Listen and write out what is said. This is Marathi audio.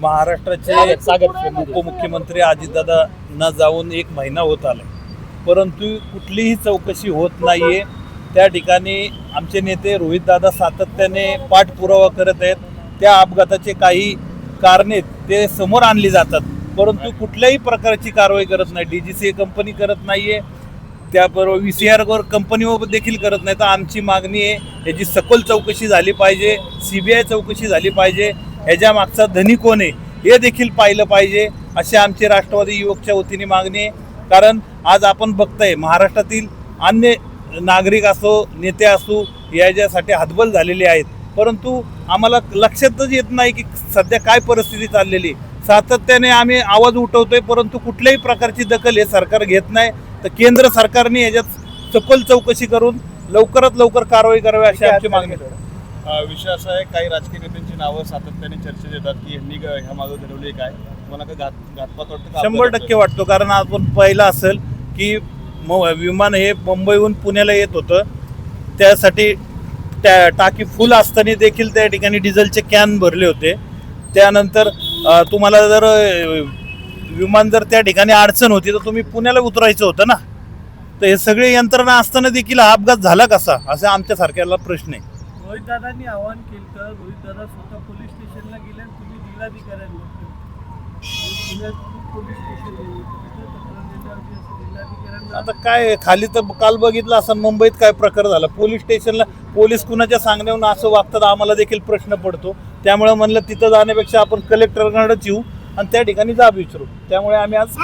महाराष्ट्राचे उपमुख्यमंत्री अजितदादा न जाऊन 1 महिना होत आला, परंतु कुठलीही चौकशी होत नाहीये। त्या ठिकाणी आमचे नेते रोहितदादा सातत्याने पाठपुरावा करत आहेत। त्या अपघाताचे काही कारणे ते समोर आणली जातात, परंतु कुठल्याही प्रकारची कारवाई करत नाही। DGCA कंपनी करत नाहीये, त्याबरोबर VCR कंपनीवर देखील करत नाही। तर आमची मागणी आहे, याची सखोल चौकशी झाली पाहिजे, CBI चौकशी झाली पाहिजे, ह्याच्या मागचा धनी कोण आहे हे देखील पाहिलं पाहिजे, अशी आमची राष्ट्रवादी युवकच्या वतीने मागणी आहे। कारण आज आपण बघताय महाराष्ट्रातील अन्य नागरिक असो, नेते असो, याच्यासाठी हतबल झालेले आहेत, परंतु आम्हाला लक्षातच येत नाही की सध्या काय परिस्थिती चाललेली। सातत्याने आम्ही आवाज उठवतोय, परंतु कुठल्याही प्रकारची दखल हे सरकार घेत नाही। तर केंद्र सरकारने याच्यात सखोल चौकशी करून लवकरात लवकर कारवाई करावी अशी आमची मागणी आहे। विषय असा आहे, काही राजकीय नेत्यांची नावं सातत्याने चर्चेत येतात की यांनी ह्या मागे घडवले काय, मला काय घातपात वाटतं? 100% वाटतो, कारण आपण पाहिलं असेल की विमान हे मुंबईहून पुण्याला येत होतं, त्यासाठी टाकी फुल असताना देखील त्या ठिकाणी डिझेलचे कॅन भरले होते। त्यानंतर तुम्हाला जर विमान जर त्या ठिकाणी अडचण होती तर तुम्ही पुण्याला उतरायचं होतं ना। तर हे सगळे यंत्रणा असताना देखील हा अपघात झाला कसा, असा आमच्यासारख्याला प्रश्न आहे। रोहितदादांनी आवाहन केलं तर रोहितदादा स्वतः पोलीस स्टेशनला गेले आणि तुम्ही जिल्हाधिकाऱ्यांना पोलीस स्टेशन आता काय खाली तर काल बघितलं असं मुंबईत काय प्रकार झाला, पोलीस स्टेशनला पोलीस कुणाच्या सांगण्यावरून असं वागतात, आम्हाला देखील प्रश्न पडतो। त्यामुळे म्हणलं तिथं जाण्यापेक्षा आपण कलेक्टरकडे येऊ आणि त्या ठिकाणी जाब विचारू। त्यामुळे आम्ही आज